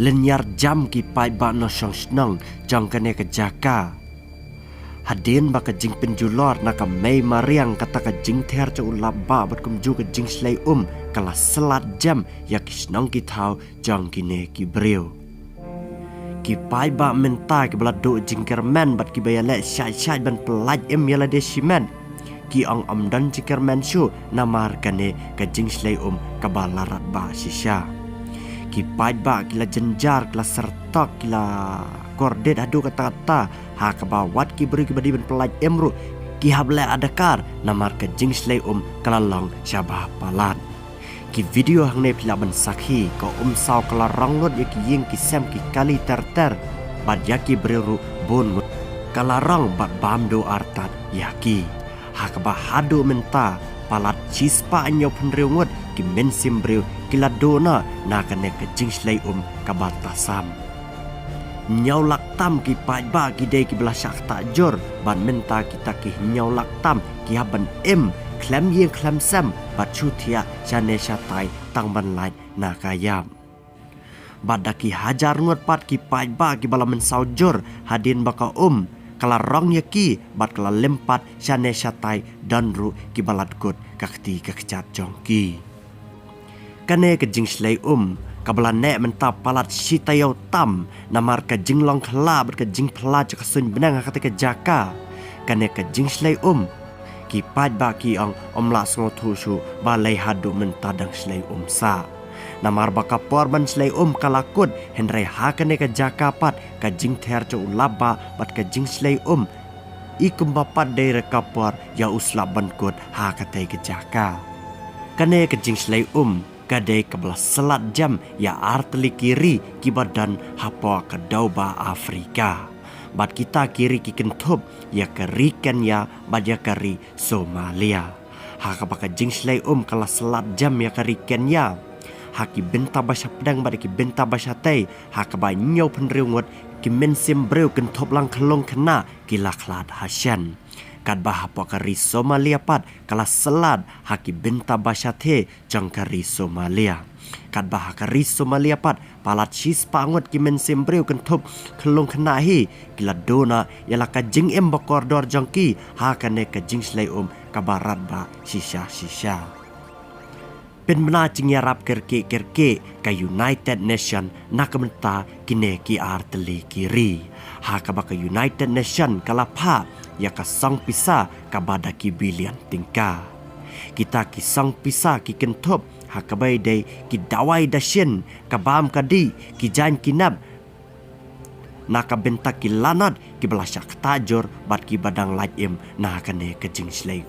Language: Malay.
lenyar jam ki pai ba no shong snong jong kane ke jaka hadin ba ka jing penjulor na ka mei mariang kata ka jing ther cha ulaba bat kum ju ka jing slay kala selat jam ya ki snong ki thau jong ki ne ki breu ki pai ba menta ki blado jing kerman bat ki bayale syai ban pelaj yala de simen ki ang amdan cikerman shu namar kane ka jing slay ka balarat ba sisya ki pai ba kila jenjar kila sertak kila kordet adu kata-kata ha ka bawat ki beri ki badi ben pelaj emru ki hable adakar namar ka jing slay kalalong syabah palan ki video hang ne pila ban sakhi ka saw kala ranglot ya ki ying ki sem ki kali ter bad ya ki beru bon kala rang bad bamdo artat yaki ha ka ba hadu menta palat cispa anyo penreu ngot ki men simbreu kila dona na kane ke jing slay ka batasam nyau lak tam ki pai ba ki dei ki belah syak tak jor ban menta kita ki nyau lak tam ki haban klem yeng klem sam bat chu thia chane syatai tang ban lai na kayam badaki hajar ngot pat ki pai ba ki bala men saujor hadin baka kala rong yaki bat kala lempat chane syatai danru ki balat kot kakti kakcat jongki kane ke jing slay kabala nek menta palat sitayau tam namar ka jinglong khla ber ka jing phla cha sun benang kata ke jaka kane ka jing slay ki pat ba ki la sngo thu shu ba lei hadu menta dang slay sa namar baka porban slay kalakut henre ha kane ka jaka pat ka jing ther cha ulaba bat ka jing slay ikum bapat dai rekapor ya usla ban kot ha kate ke jaka kane ka jing slay kadai kebelah selat jam ya arteli kiri kibadan hapa ke dauba Afrika bat kita kiri ki kentup ya kerikan ya bad ya kari Somalia ha ka baka jing slay kala selat jam ya kerikan ya ha ki benta basha pedang bad ki benta basha tei ha ka ba nyau penreu ngot ki men sim breu kentup lang kelong kena ki laklat hasyan kad bah apa kari Somalia pat kala selat haki benta basyate jang kari Somalia kad bah kari Somalia pat palat sis pangot ki men sembreu kentup kelung kenahi kila dona yala ka jing bakordor jangki ha kane ka jing slay ka barat ba sisya pen mena jing yarap kerke ka United Nation nak menta kine ki arteli kiri ha ka baka United Nation kala pa ya ka sang pisa ka bada ki bilian tingka kita ki sang pisa ki kentup ha ka bai dei ki dawai dasyen ka bam kadi ki jan kinab na ka benta ki lanat ki belasyak tajor bat ki badang lajem na kane ke jing slay